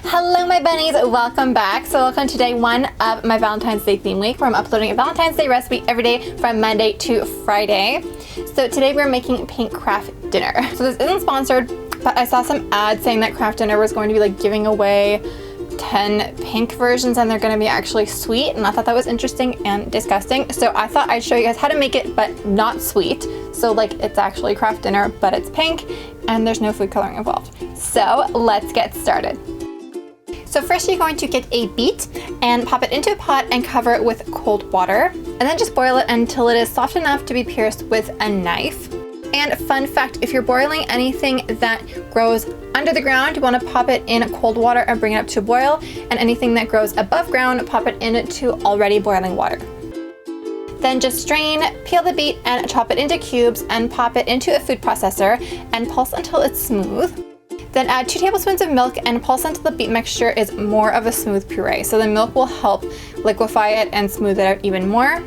Hello my bunnies, welcome back. So welcome to day one of my Valentine's Day theme week where I'm uploading a Valentine's Day recipe every day from Monday to Friday. So today we're making pink Kraft Dinner. So this isn't sponsored, but I saw some ads saying that Kraft Dinner was going to be like giving away 10 pink versions and they're going to be actually sweet, and I thought that was interesting and disgusting. So I thought I'd show you guys how to make it but not sweet. So like it's actually Kraft Dinner but it's pink and there's no food coloring involved. So let's get started. So first you're going to get a beet and pop it into a pot and cover it with cold water, and then just boil it until it is soft enough to be pierced with a knife. And fun fact, if you're boiling anything that grows under the ground, you want to pop it in cold water and bring it up to a boil, and anything that grows above ground, pop it into already boiling water. Then just strain, peel the beet and chop it into cubes and pop it into a food processor and pulse until it's smooth. Then add 2 tablespoons of milk and pulse until the beet mixture is more of a smooth puree. So the milk will help liquefy it and smooth it out even more.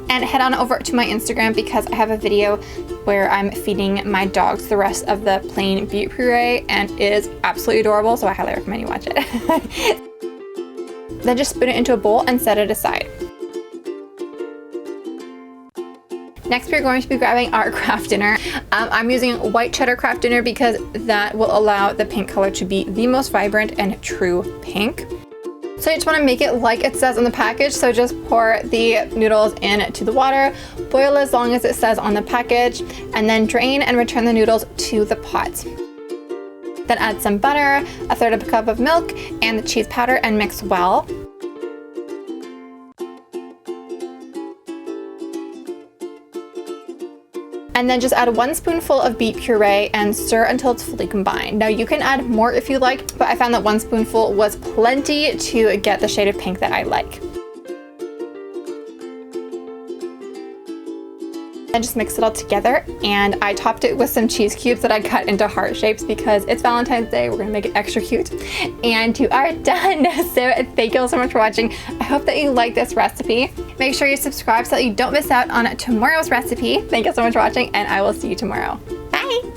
And head on over to my Instagram because I have a video where I'm feeding my dogs the rest of the plain beet puree and it is absolutely adorable, so I highly recommend you watch it. Then just spoon it into a bowl and set it aside. Next, we're going to be grabbing our Kraft Dinner. I'm using white cheddar Kraft Dinner because that will allow the pink color to be the most vibrant and true pink. So you just want to make it like it says on the package. So just pour the noodles into the water, boil as long as it says on the package, and then drain and return the noodles to the pot. Then add some butter, 1/3 cup of milk, and the cheese powder and mix well. And then just add 1 spoonful of beet puree and stir until it's fully combined. Now you can add more if you like, but I found that 1 spoonful was plenty to get the shade of pink that I like. Then just mix it all together, and I topped it with some cheese cubes that I cut into heart shapes because it's Valentine's Day, we're gonna make it extra cute. And you are done. So thank you all so much for watching. I hope that you like this recipe. Make sure you subscribe so that you don't miss out on tomorrow's recipe. Thank you so much for watching, and I will see you tomorrow. Bye!